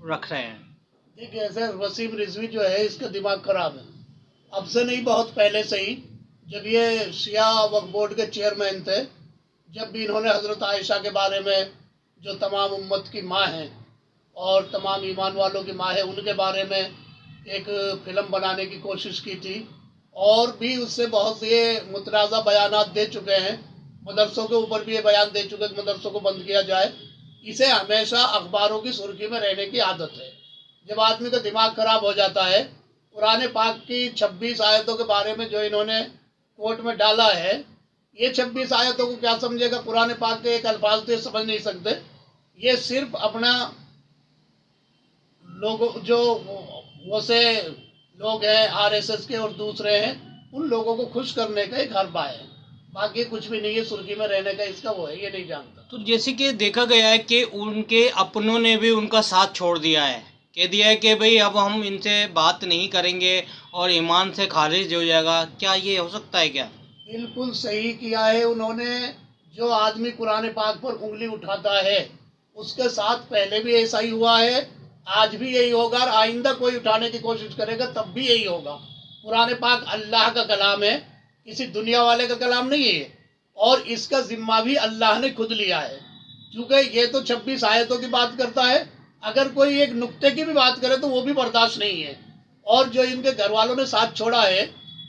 रख रहे हैं? देखिए सर, वसीम रिजवी जो है इसका दिमाग खराब है। अब से नहीं, बहुत पहले से ही, जब ये शिया वक्फ बोर्ड के चेयरमैन थे, जब भी इन्होंने हज़रत आयशा के बारे में, जो तमाम उम्मत की माँ हैं और तमाम ईमान वालों की माँ है, उनके बारे में एक फ़िल्म बनाने की कोशिश की थी, और भी उससे बहुत से मुतनाज़ा बयानात दे चुके हैं। मदरसों के ऊपर भी ये बयान दे चुके कि मदरसों को बंद किया जाए। इसे हमेशा अखबारों की सुर्खी में रहने की आदत है। जब आदमी का दिमाग खराब हो जाता है, कुरान पाक की 26 आयतों के बारे में जो इन्होंने कोर्ट में डाला है, ये 26 आयतों को क्या समझेगा? कुरान पाक के एक अल्फाज तो समझ नहीं सकते। ये सिर्फ अपना लोगों जो वो से लोग हैं आरएसएस के और दूसरे हैं, उन लोगों को खुश करने का एक हरबा है, बाकी कुछ भी नहीं है। सुर्खी में रहने का इसका वो है, ये नहीं जानता। तो जैसे कि देखा गया है कि उनके अपनों ने भी उनका साथ छोड़ दिया है, कह दिया है कि भाई अब हम इनसे बात नहीं करेंगे और ईमान से खारिज हो जाएगा। क्या ये हो सकता है क्या? बिल्कुल सही किया है उन्होंने। जो आदमी कुरान पाक पर उंगली उठाता है, उसके साथ पहले भी ऐसा ही हुआ है, आज भी यही होगा, और आइंदा कोई उठाने की कोशिश करेगा तब भी यही होगा। कुरान पाक अल्लाह का कलाम है, किसी दुनिया वाले का कलाम नहीं है, और इसका जिम्मा भी अल्लाह ने खुद लिया है। क्योंकि ये तो 26 आयतों की बात करता है, अगर कोई एक नुक्ते की भी बात करे तो वो भी बर्दाश्त नहीं है। और जो इनके घर वालों ने साथ छोड़ा है,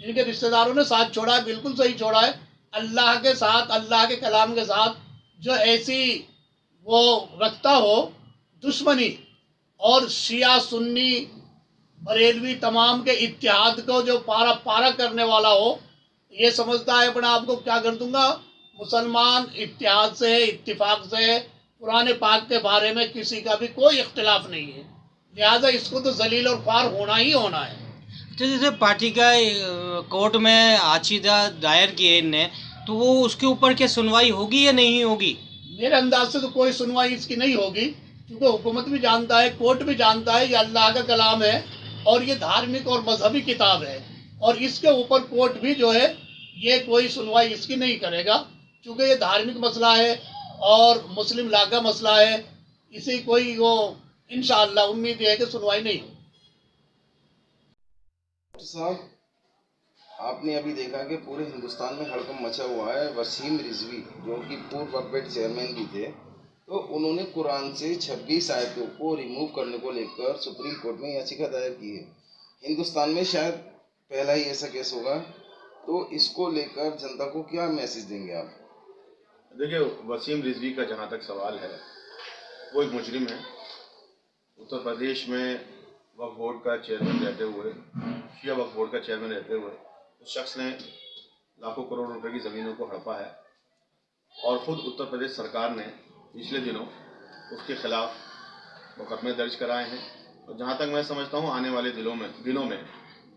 इनके रिश्तेदारों ने साथ छोड़ा है, बिल्कुल सही छोड़ा है। अल्लाह के साथ, अल्लाह के कलाम के साथ जो ऐसी वो रखता हो दुश्मनी, और शिया सुन्नी बरेलवी तमाम के इत्तेहाद को जो पारा पारा करने वाला हो, ये समझता है अपने आप को क्या कर दूंगा, मुसलमान इत्तेहाद से है, इत्तिफाक से है। पुराने पाक के बारे में किसी का भी कोई इख्तिलाफ नहीं है, लिहाजा इसको तो जलील और ख्वार होना ही होना है। तो जैसे पार्टी का कोर्ट में आचिदा दायर किए इनने, तो वो उसके ऊपर क्या सुनवाई होगी या नहीं होगी? मेरे अंदाज से तो कोई सुनवाई इसकी नहीं होगी, क्योंकि हुकूमत भी जानता है, कोर्ट भी जानता है, ये अल्लाह का कलाम है और ये धार्मिक और मजहबी किताब है, और इसके ऊपर कोर्ट भी जो है ये कोई सुनवाई इसकी नहीं करेगा, क्योंकि ये धार्मिक मसला है और मुस्लिम ला का मसला है। इसी कोई वो इंशाअल्लाह उम्मीद है कि सुनवाई नहीं हो। साहब, आपने अभी देखा कि पूरे हिंदुस्तान में हड़कंप मचा हुआ है। वसीम रिजवी जो कि पूर्व वक्फ बोर्ड चेयरमैन भी थे, तो उन्होंने कुरान से 26 आयतों को रिमूव करने को लेकर सुप्रीम कोर्ट में याचिका दायर की है। हिंदुस्तान में शायद पहला ही ऐसा केस होगा, तो इसको लेकर जनता को क्या मैसेज देंगे आप? देखिए, वसीम रिजवी का जहाँ तक सवाल है, वो एक मुजरिम है। उत्तर प्रदेश में वक्फ बोर्ड का चेयरमैन रहते हुए, शिया वक्फ बोर्ड का चेयरमैन रहते हुए, उस शख्स ने लाखों करोड़ रुपए की ज़मीनों को हड़पा है, और ख़ुद उत्तर प्रदेश सरकार ने पिछले दिनों उसके खिलाफ मुकदमे दर्ज कराए हैं। और जहाँ तक मैं समझता हूँ, आने वाले दिनों में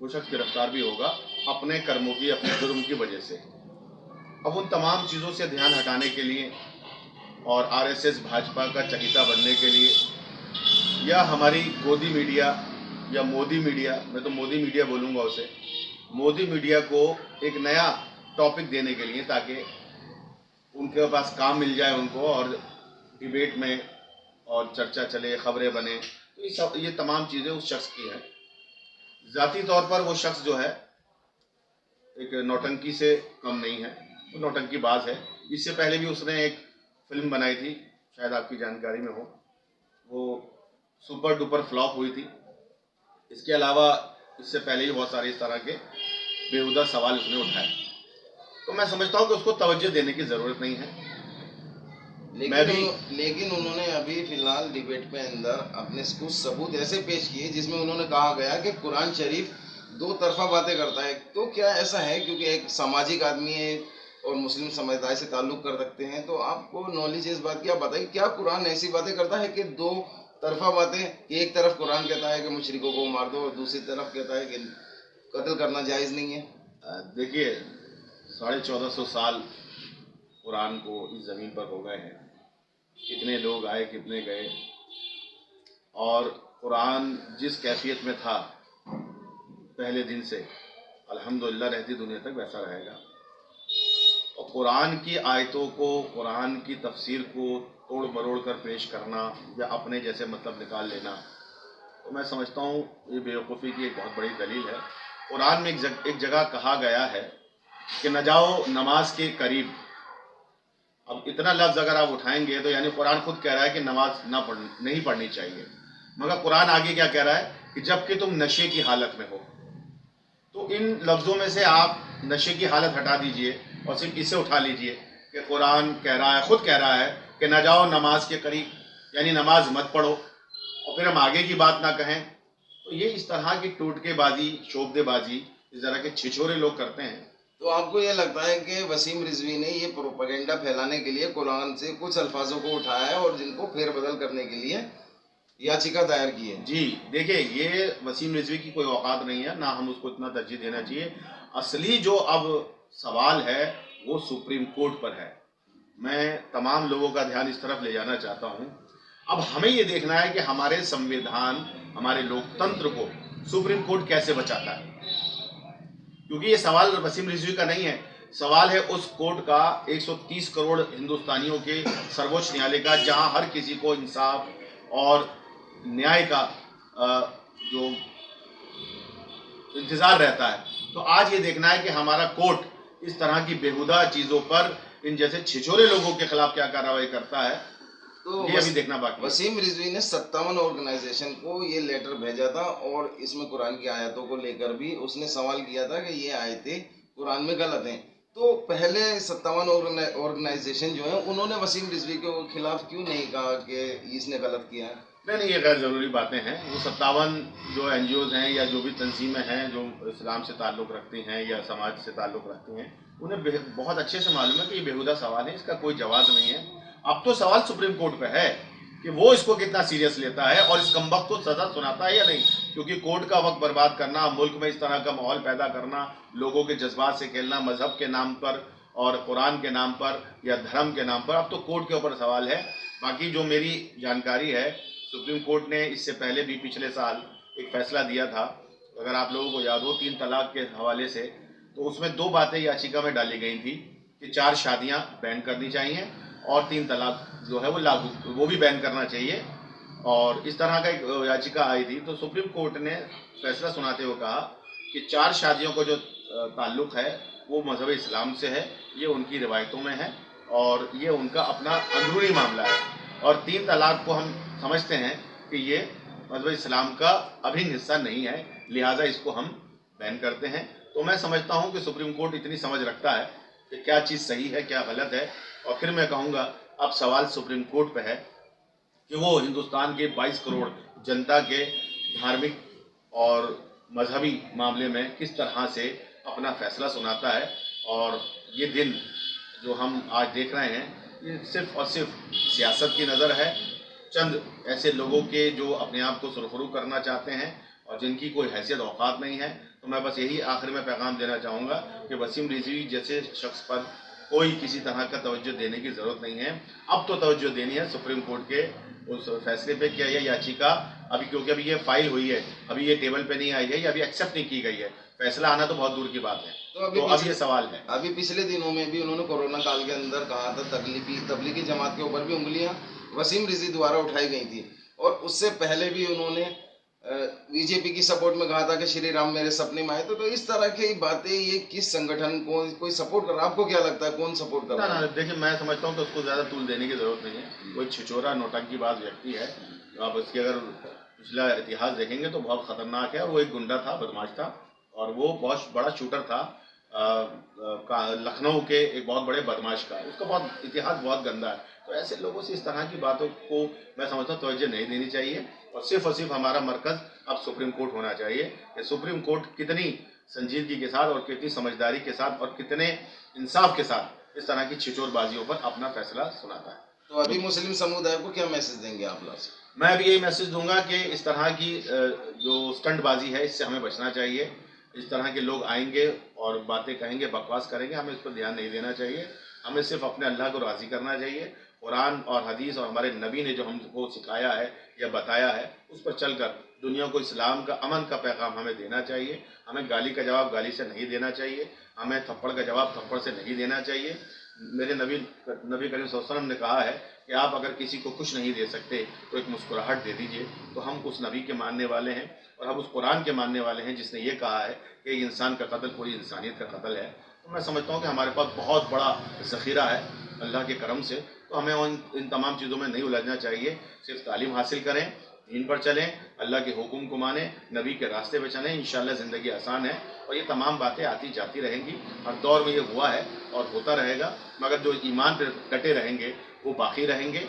वो शख्स गिरफ्तार भी होगा अपने कर्मों की, अपने जुर्म की वजह से। अब उन तमाम चीज़ों से ध्यान हटाने के लिए और आरएसएस भाजपा का चहीता बनने के लिए, या हमारी गोदी मीडिया या मोदी मीडिया, मैं तो मोदी मीडिया बोलूँगा उसे, मोदी मीडिया को एक नया टॉपिक देने के लिए, ताकि उनके पास काम मिल जाए उनको, और डिबेट में और चर्चा चले, खबरें बने। तो ये तमाम चीज़ें उस शख्स की हैं। ज़ाती तौर पर वो शख्स जो है एक नौटंकी से कम नहीं है, वो नौटंकीबाज है। इससे पहले भी उसने एक फिल्म बनाई थी, शायद आपकी जानकारी में हो, वो सुपर डुपर फ्लॉप हुई थी। इसके अलावा इससे पहले ही बहुत सारे इस तरह के बेहुदा सवाल उसने उठाए। तो मैं समझता हूँ कि उसको तवज्जो देने की ज़रूरत नहीं है। लेकिन उन्होंने अभी फिलहाल डिबेट में अंदर अपने कुछ सबूत ऐसे पेश किए जिसमें उन्होंने कहा गया कि कुरान शरीफ दो तरफा बातें करता है। तो क्या ऐसा है, क्योंकि एक सामाजिक आदमी है और मुस्लिम समुदाय से ताल्लुक़ कर रखते हैं, तो आपको नॉलेज है इस बात की, आप बताइए क्या कुरान ऐसी बातें करता है कि दो तरफा बातें, कि एक तरफ कुरान कहता है कि मुशरिकों को मार दो और दूसरी तरफ कहता है कि कत्ल करना जायज़ नहीं है? देखिए, 1450 साल कुरान को इस ज़मीन पर हो गए हैं, कितने लोग आए, कितने गए, और कुरान जिस कैफियत में था पहले दिन से, अल्हम्दुलिल्लाह रहती दुनिया तक वैसा रहेगा। और कुरान की आयतों को, कुरान की तफसीर को तोड़ मरोड़ कर पेश करना या अपने जैसे मतलब निकाल लेना, तो मैं समझता हूँ ये बेवकूफ़ी की एक बहुत बड़ी दलील है। कुरान में एक जगह कहा गया है कि न जाओ नमाज के करीब। अब इतना लफ्ज़ अगर आप उठाएंगे तो यानी कुरान खुद कह रहा है कि नमाज नहीं पढ़नी चाहिए, मगर कुरान आगे क्या कह रहा है कि जबकि तुम नशे की हालत में हो। तो इन लफ्ज़ों में से आप नशे की हालत हटा दीजिए और सिर्फ इसे उठा लीजिए कि कुरान कह रहा है, खुद कह रहा है कि न जाओ नमाज के करीब, यानी नमाज मत पढ़ो, और फिर हम आगे की बात ना कहें। तो ये इस तरह की टोटकेबाजी, शोबदेबाजी, इस तरह के छिछोरे लोग करते हैं। तो आपको ये लगता है कि वसीम रिजवी ने ये प्रोपेगेंडा फैलाने के लिए कुरान से कुछ अल्फाजों को उठाया है और जिनको फेरबदल करने के लिए याचिका दायर की है? जी देखिए, ये वसीम रिजवी की कोई औकात नहीं है, ना हम उसको इतना तरजीह देना चाहिए। असली जो अब सवाल है वो सुप्रीम कोर्ट पर है। मैं तमाम लोगों का ध्यान इस तरफ ले जाना चाहता हूँ। अब हमें ये देखना है कि हमारे संविधान, हमारे लोकतंत्र को सुप्रीम कोर्ट कैसे बचाता है, क्योंकि ये सवाल वसीम रिजवी का नहीं है, सवाल है उस कोर्ट का, 130 करोड़ हिंदुस्तानियों के सर्वोच्च न्यायालय का, जहां हर किसी को इंसाफ और न्याय का जो इंतजार रहता है। तो आज ये देखना है कि हमारा कोर्ट इस तरह की बेहुदा चीजों पर इन जैसे छिछोरे लोगों के खिलाफ क्या कार्रवाई करता है, तो ये अभी देखना बाकी है। वसीम रिजवी ने 57 ऑर्गेनाइजेशन को ये लेटर भेजा था और इसमें कुरान की आयतों को लेकर भी उसने सवाल किया था कि ये आयतें कुरान में गलत हैं। तो पहले 57 ऑर्गेनाइजेशन जो है उन्होंने वसीम रिजवी के खिलाफ क्यों नहीं कहा कि इसने गलत किया है? नहीं, ये गैर ज़रूरी बातें हैं। वो 57 जो NGOs हैं या जो भी तंजीमें हैं जो इस्लाम से ताल्लुक़ रखती हैं या समाज से ताल्लुक़ रखती हैं, उन्हें बहुत अच्छे से मालूम है कि ये बेहुदा सवाल है, इसका कोई जवाब नहीं है। अब तो सवाल सुप्रीम कोर्ट पे है कि वो इसको कितना सीरियस लेता है और इस कमबख्त को सज़ा सुनाता है या नहीं, क्योंकि कोर्ट का वक्त बर्बाद करना, मुल्क में इस तरह का माहौल पैदा करना, लोगों के जज्बात से खेलना, मजहब के नाम पर और कुरान के नाम पर या धर्म के नाम पर, अब तो कोर्ट के ऊपर सवाल है। बाकी जो मेरी जानकारी है, सुप्रीम कोर्ट ने इससे पहले भी पिछले साल एक फैसला दिया था, अगर आप लोगों को याद हो, 3 तलाक के हवाले से। तो उसमें 2 बातें याचिका में डाली गई थी कि 4 शादियां बैन करनी चाहिए और 3 तलाक जो है वो भी बैन करना चाहिए, और इस तरह का एक याचिका आई थी। तो सुप्रीम कोर्ट ने फैसला सुनाते हुए कहा कि 4 शादियों को जो ताल्लुक़ है वो मजहब इस्लाम से है, ये उनकी रिवायतों में है और ये उनका अपना अंदरूनी मामला है, और 3 तलाक को हम समझते हैं कि ये मजहब इस्लाम का अभिन्न हिस्सा नहीं है, लिहाजा इसको हम बैन करते हैं। तो मैं समझता हूं कि सुप्रीम कोर्ट इतनी समझ रखता है कि क्या चीज़ सही है, क्या गलत है। और फिर मैं कहूँगा अब सवाल सुप्रीम कोर्ट पे है कि वो हिंदुस्तान के 22 करोड़ जनता के धार्मिक और मजहबी मामले में किस तरह से अपना फैसला सुनाता है। और ये दिन जो हम आज देख रहे हैं, ये सिर्फ और सिर्फ सियासत की नज़र है, चंद ऐसे लोगों के जो अपने आप को सुरखरू करना चाहते हैं और जिनकी कोई हैसियत औकात नहीं है। तो मैं बस यही आखिर में पैगाम देना चाहूँगा कि वसीम रिजवी जैसे शख्स पर कोई किसी तरह का तवज्जो देने की ज़रूरत नहीं है। अब तो तवज्जो देनी है सुप्रीम कोर्ट के उस फैसले पे, क्या यह याचिका अभी, क्योंकि अभी ये फाइल हुई है, अभी ये टेबल पे नहीं आई है, या अभी एक्सेप्ट नहीं की गई है, फैसला आना तो बहुत दूर की बात है। तो अब ये सवाल है। अभी पिछले दिनों में भी उन्होंने कोरोना काल के अंदर कहा था तबलीगी जमात के ऊपर भी उंगलियां वसीम रिजवी द्वारा उठाई गई थी, और उससे पहले भी उन्होंने बीजेपी की सपोर्ट में कहा था कि श्री राम मेरे सपने में आए। तो इस तरह की बातें ये किस संगठन को कोई सपोर्ट कर रहा है? आपको क्या लगता है कौन सपोर्ट कर रहा है? देखिए, मैं समझता हूँ कि उसको ज़्यादा तूल देने की ज़रूरत नहीं है। कोई छिछोरा नौटंकीबाज व्यक्ति है। आप इसके अगर पिछला इतिहास देखेंगे तो बहुत ख़तरनाक है। वो एक गुंडा था, बदमाश था, और वो बहुत बड़ा शूटर था लखनऊ के एक बहुत बड़े बदमाश का। उसका बहुत इतिहास बहुत गंदा है। तो ऐसे लोगों से इस तरह की बातों को मैं समझता हूँ तवज्जो नहीं देनी चाहिए, और सिर्फ हमारा मरकज़ अब सुप्रीम कोर्ट होना चाहिए कि सुप्रीम कोर्ट कितनी संजीदगी के साथ और कितनी समझदारी के साथ और कितने इंसाफ के साथ इस तरह की छिचोरबाजियों पर अपना फैसला सुनाता है। तो अभी मुस्लिम समुदाय को क्या मैसेज देंगे आप लोग? मैं भी यही मैसेज दूंगा कि इस तरह की जो स्टंटबाजी है इससे हमें बचना चाहिए। इस तरह के लोग आएंगे और बातें कहेंगे, बकवास करेंगे, हमें इस पर ध्यान नहीं देना चाहिए। हमें सिर्फ अपने अल्लाह को राज़ी करना चाहिए। कुरान और हदीस और हमारे नबी ने जो हमको सिखाया है या बताया है, उस पर चलकर दुनिया को इस्लाम का, अमन का पैगाम हमें देना चाहिए। हमें गाली का जवाब गाली से नहीं देना चाहिए, हमें थप्पड़ का जवाब थप्पड़ से नहीं देना चाहिए। मेरे नबी करीम सल्लल्लाहु अलैहि वसल्लम ने कहा है कि आप अगर किसी को कुछ नहीं दे सकते तो एक मुस्कुराहट दे दीजिए। तो हम उस नबी के मानने वाले हैं और हम उस कुरान के मानने वाले हैं जिसने ये कहा है कि एक इंसान का कत्ल पूरी इंसानियत का कत्ल है। तो मैं समझता हूँ कि हमारे पास बहुत बड़ा ज़ख़ीरा है अल्लाह के करम से। तो हमें इन तमाम चीज़ों में नहीं उलझना चाहिए, सिर्फ तालीम हासिल करें, दीन पर चलें, अल्लाह के हुक्म को मानें, नबी के रास्ते पे चलें। इंशाअल्लाह ज़िंदगी आसान है और ये तमाम बातें आती जाती रहेंगी। हर दौर में ये हुआ है और होता रहेगा, मगर जो ईमान पर डटे रहेंगे वो बाकी रहेंगे।